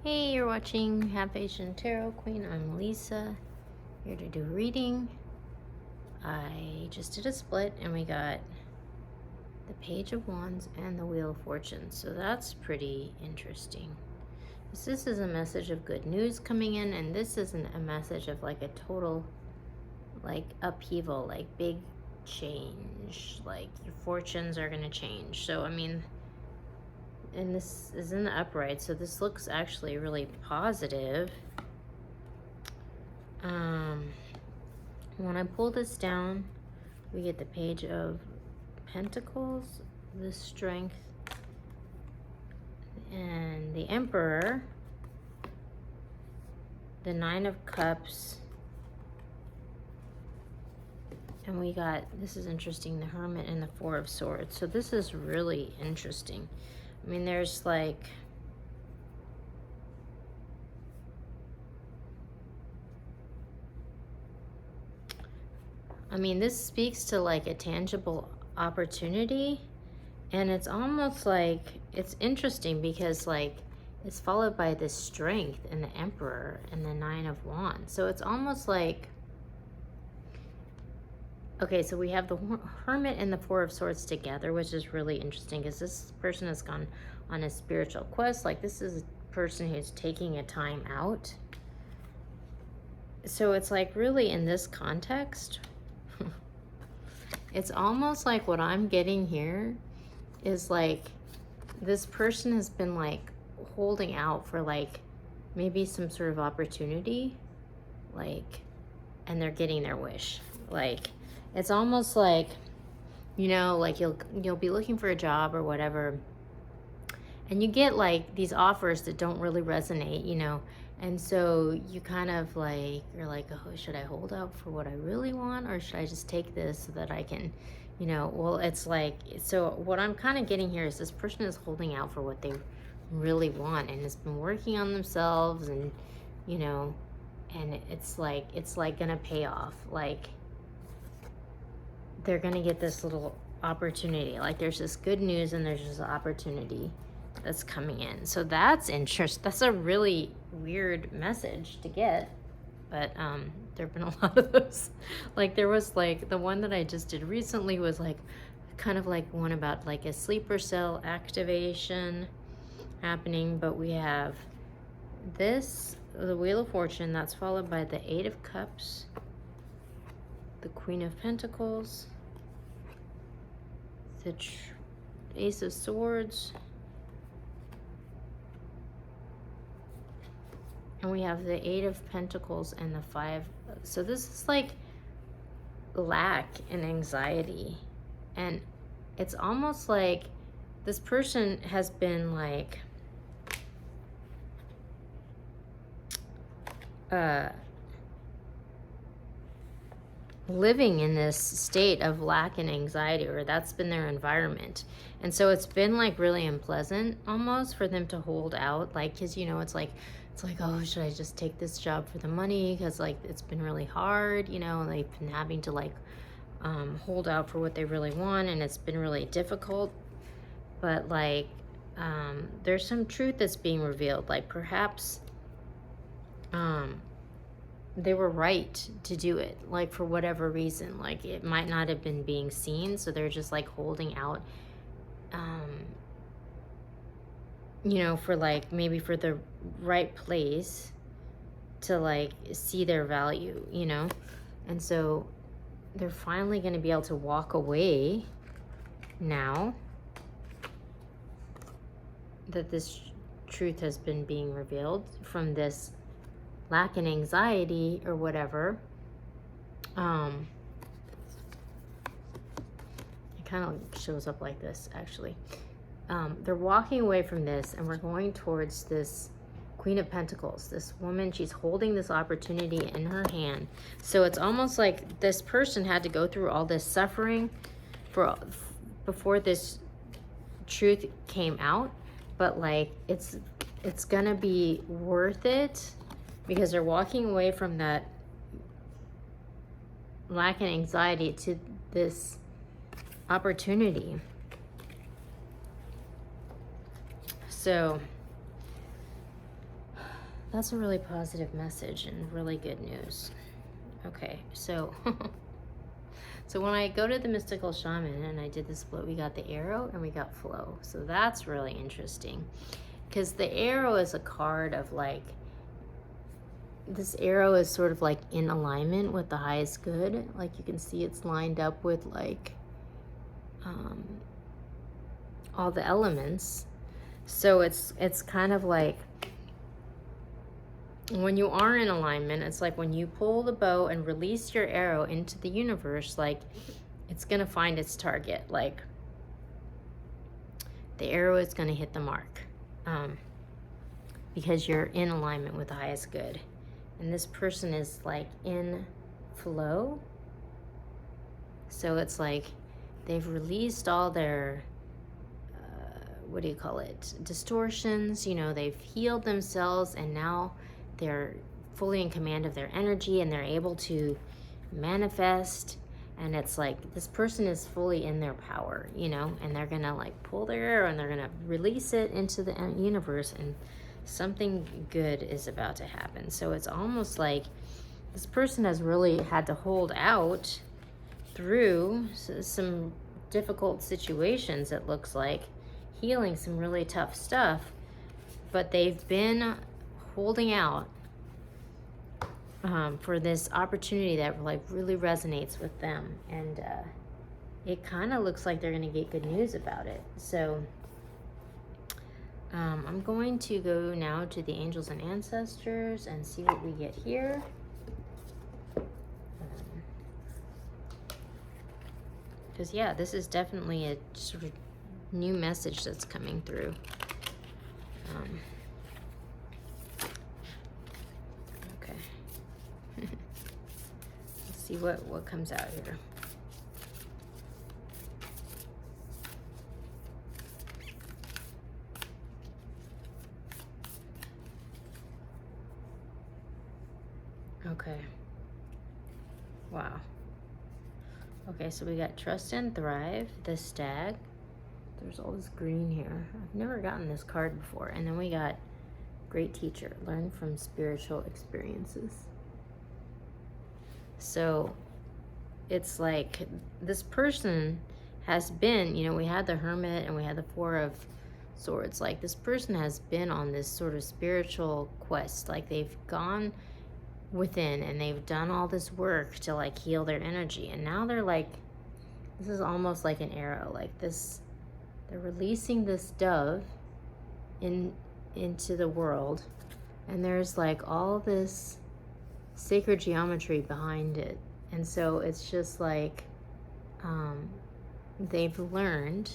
Hey, you're watching Half Asian Tarot Queen. I'm Lisa, here to do a reading. I just did a split and we got the Page of Wands and the Wheel of Fortune, so that's pretty interesting. This is a message of good news coming in, and this isn't a message of like a total like upheaval, like big change, like your fortunes are going to change. So I mean, and this is in the upright, so this looks actually really positive. When I pull this down, we get the Page of Pentacles, the Strength, and the Emperor, the Nine of Cups, and we got, this is interesting, the Hermit and the Four of Swords. So this is really interesting. I mean, there's like, this speaks to like a tangible opportunity, and it's almost like, it's interesting because like it's followed by this Strength and the Emperor and the Nine of Wands. So it's almost like, okay, so we have the Hermit and the Four of Swords together, which is really interesting because this person has gone on a spiritual quest. Like, this is a person who's taking a time out. So it's like, really, in this context, it's almost like what I'm getting here is like this person has been like holding out for like maybe some sort of opportunity, like, and they're getting their wish. Like, it's almost like, you know, like you'll be looking for a job or whatever, and you get like these offers that don't really resonate, you know, and so you kind of like, you're like, oh, should I hold out for what I really want, or should I just take this so that I can, you know, well, it's like, so what I'm kind of getting here is this person is holding out for what they really want and has been working on themselves, and, you know, and it's like gonna pay off. Like, they're gonna get this little opportunity. Like, there's this good news and there's this opportunity that's coming in. So that's interesting. That's a really weird message to get, but there have been a lot of those. Like, there was like the one that I just did recently was like kind of like one about like a sleeper cell activation happening, but we have this, the Wheel of Fortune, that's followed by the Eight of Cups, the Queen of Pentacles, the Ace of Swords, and we have the Eight of Pentacles and the Five. So this is like lack and anxiety, and it's almost like this person has been like living in this state of lack and anxiety, or that's been their environment. And so it's been like really unpleasant almost for them to hold out, like, because, you know, it's like, oh, should I just take this job for the money, because like it's been really hard, you know, and they've been having to like hold out for what they really want, and it's been really difficult. But like there's some truth that's being revealed, like perhaps they were right to do it, like for whatever reason. Like, it might not have been being seen, so they're just like holding out, you know, for like maybe for the right place to like see their value, you know. And so they're finally going to be able to walk away now that this truth has been being revealed from this lack and anxiety or whatever. It kind of shows up like this, actually. They're walking away from this, and we're going towards this Queen of Pentacles. This woman, she's holding this opportunity in her hand. So it's almost like this person had to go through all this suffering before this truth came out, but like it's gonna be worth it, because they're walking away from that lack and anxiety to this opportunity. So That's a really positive message and really good news. Okay, so so when I go to the mystical shaman and I did the split, we got the arrow and we got flow. So that's really interesting because the arrow is a card of like, this arrow is sort of like in alignment with the highest good. Like you can see it's lined up with like all the elements. So it's kind of like when you are in alignment, it's like when you pull the bow and release your arrow into the universe, like it's gonna find its target. Like the arrow is gonna hit the mark because you're in alignment with the highest good. And this person is like in flow. So it's like they've released all their, what do you call it? Distortions, you know, they've healed themselves and now they're fully in command of their energy and they're able to manifest. And it's like this person is fully in their power, you know, and they're gonna like pull their arrow and they're gonna release it into the universe, and something good is about to happen. So it's almost like this person has really had to hold out through some difficult situations, it looks like, healing some really tough stuff, but they've been holding out for this opportunity that like really resonates with them, and it kind of looks like they're going to get good news about it. So I'm going to go now to the angels and ancestors and see what we get here. Because yeah, this is definitely a sort of new message that's coming through. Okay. Let's see what comes out here. Okay. Wow. Okay, so we got Trust and Thrive, the Stag. There's all this green here. I've never gotten this card before. And then we got Great Teacher, Learn from Spiritual Experiences. So it's like this person has been, you know, we had the Hermit and we had the Four of Swords. Like this person has been on this sort of spiritual quest. Like they've gone within and they've done all this work to like heal their energy, and now they're like, this is almost like an arrow, like this, they're releasing this dove into the world, and there's like all this sacred geometry behind it. And so it's just like they've learned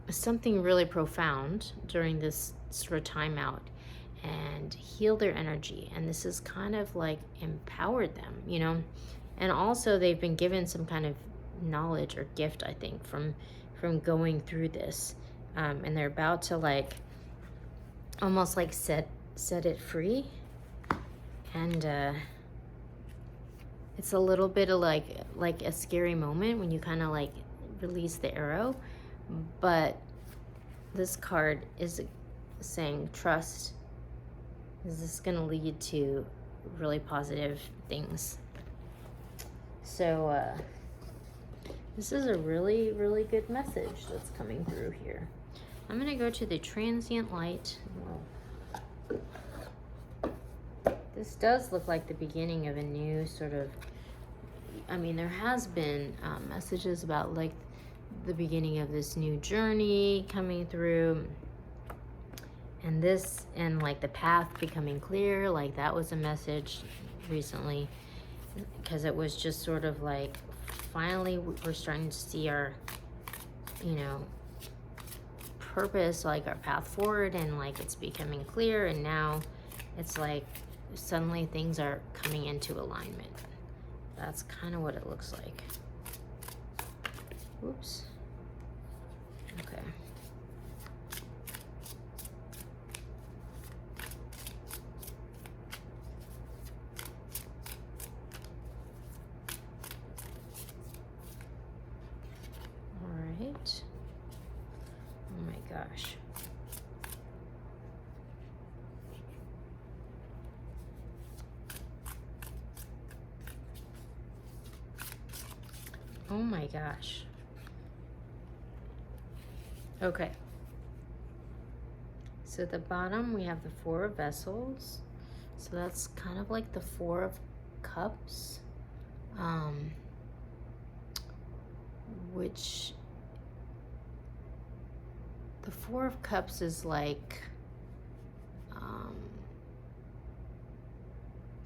something really profound during this sort of timeout and heal their energy. And this has kind of like empowered them, you know. And also they've been given some kind of knowledge or gift, I think, from going through this. And they're about to like almost like set it free. And it's a little bit of like a scary moment when you kind of like release the arrow. But this card is saying trust. Is this going to lead to really positive things? So this is a really, really good message that's coming through here. I'm going to go to the transient light. This does look like the beginning of a new sort of, I mean, there has been messages about like the beginning of this new journey coming through. And this, and like the path becoming clear, like that was a message recently, because it was just sort of like, finally we're starting to see our, you know, purpose, like our path forward, and like it's becoming clear, and now it's like suddenly things are coming into alignment. That's kind of what it looks like. Oops. Okay. All right. Oh my gosh. Oh my gosh. Okay. So at the bottom we have the Four of Vessels. So that's kind of like the Four of Cups. Which the Four of Cups is like,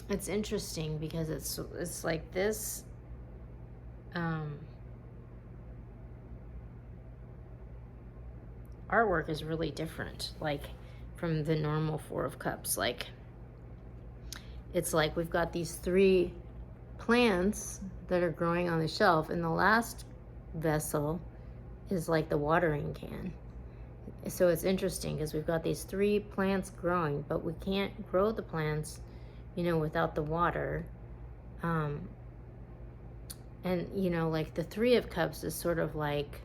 it's interesting because it's like this, artwork is really different, like from the normal Four of Cups. Like, it's like we've got these three plants that are growing on the shelf, and the last vessel is like the watering can. So it's interesting because we've got these three plants growing, but we can't grow the plants, without the water. And, like the Three of Cups is sort of like,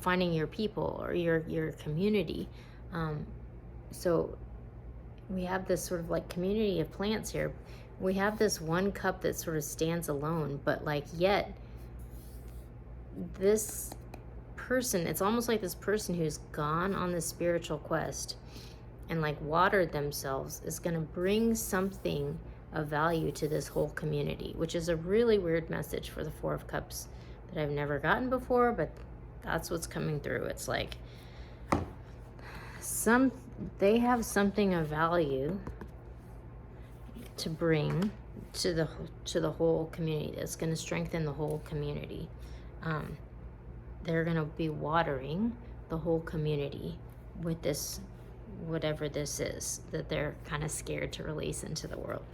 finding your people or your community. So we have this sort of like community of plants here. We have this one cup that sort of stands alone, but like yet this person, it's almost like this person who's gone on this spiritual quest and like watered themselves is going to bring something of value to this whole community, which is a really weird message for the Four of Cups that I've never gotten before, but that's what's coming through. It's like they have something of value to bring to the whole community that's going to strengthen the whole community. They're going to be watering the whole community with this, whatever this is that they're kind of scared to release into the world.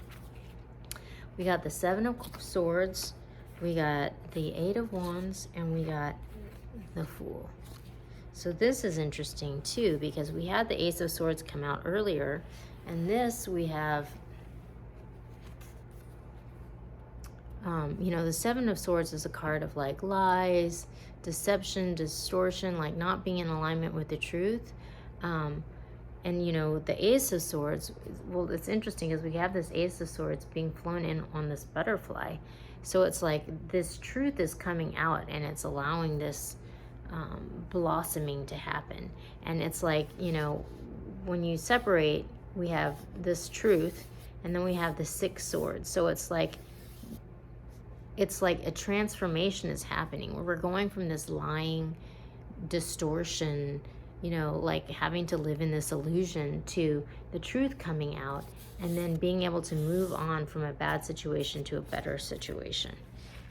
We got the Seven of Swords, we got the Eight of Wands, and we got the Fool. So this is interesting too, because we had the Ace of Swords come out earlier, and this we have, the Seven of Swords is a card of like lies, deception, distortion, like not being in alignment with the truth. And the Ace of Swords, well, it's interesting because we have this Ace of Swords being flown in on this butterfly. So it's like this truth is coming out and it's allowing this blossoming to happen. And it's like, when you separate, we have this truth and then we have the Six Swords. So it's like a transformation is happening where we're going from this lying, distortion, like having to live in this illusion, to the truth coming out and then being able to move on from a bad situation to a better situation.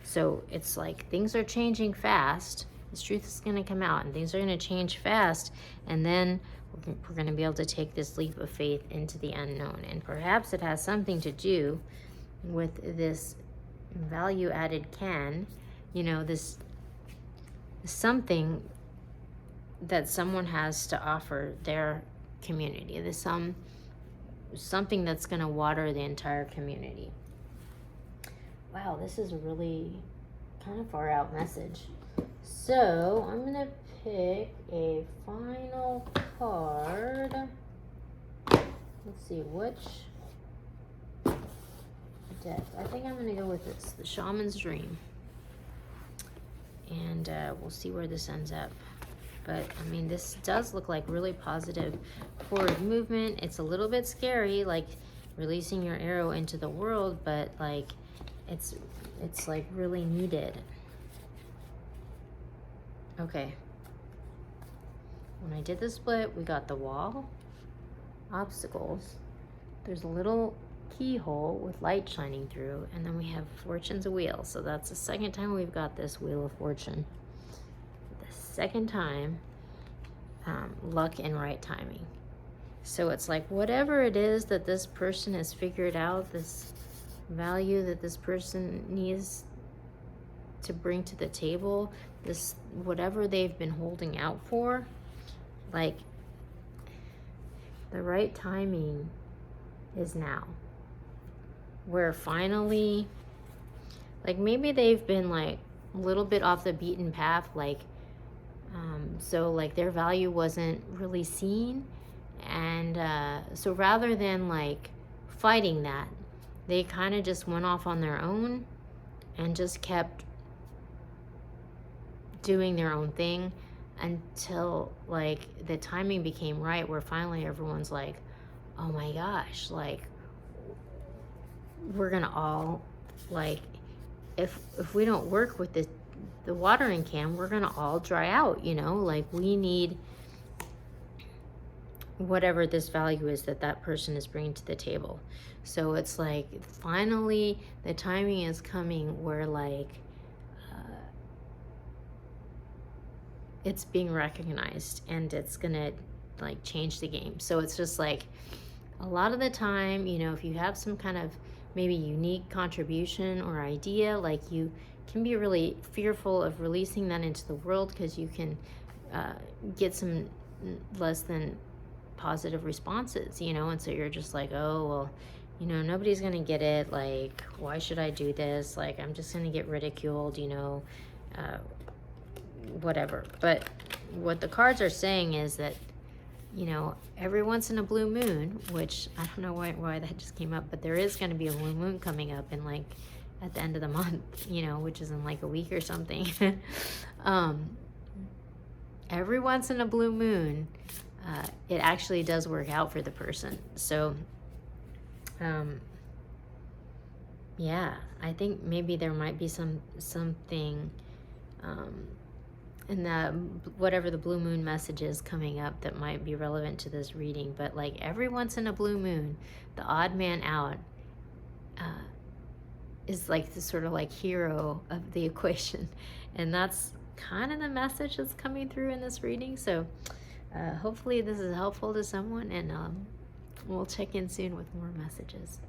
So it's like things are changing fast. This truth is going to come out and things are going to change fast. And then we're going to be able to take this leap of faith into the unknown. And perhaps it has something to do with this value-added can, this something that someone has to offer their community. There's something that's going to water the entire community. Wow, this is a really kind of far out message. So I'm going to pick a final card. Let's see, which deck? I think I'm going to go with this, the Shaman's Dream. And we'll see where this ends up. But, I mean, this does look like really positive forward movement. It's a little bit scary, like releasing your arrow into the world, but, like, it's like, really needed. Okay. When I did the split, we got the wall, obstacles. There's a little keyhole with light shining through, and then we have Fortune's wheel. So that's the second time we've got this Wheel of Fortune. Second time, luck and right timing. So it's like whatever it is that this person has figured out, this value that this person needs to bring to the table, this whatever they've been holding out for, like the right timing is now. Where finally, like maybe they've been like a little bit off the beaten path, like so like their value wasn't really seen, and so rather than like fighting that, they kind of just went off on their own and just kept doing their own thing until like the timing became right, where finally everyone's like, oh my gosh, like we're gonna all, like, if we don't work with the watering can, we're gonna all dry out, you know, like we need whatever this value is that that person is bringing to the table. So it's like finally the timing is coming where like it's being recognized and it's gonna like change the game. So it's just like a lot of the time, you know, if you have some kind of maybe unique contribution or idea, like you can be really fearful of releasing that into the world because you can get some less than positive responses, you know, and so you're just like, oh, well, you know, nobody's gonna get it, like, why should I do this? Like, I'm just gonna get ridiculed, you know, whatever. But what the cards are saying is that, you know, every once in a blue moon, which I don't know why that just came up, but there is going to be a blue moon coming up in like at the end of the month, you know, which is in like a week or something. Every once in a blue moon, it actually does work out for the person. So, yeah, I think maybe there might be something in the whatever the blue moon message is coming up that might be relevant to this reading. But like every once in a blue moon, the odd man out is like the sort of like hero of the equation, and that's kind of the message that's coming through in this reading. So hopefully this is helpful to someone, and we'll check in soon with more messages.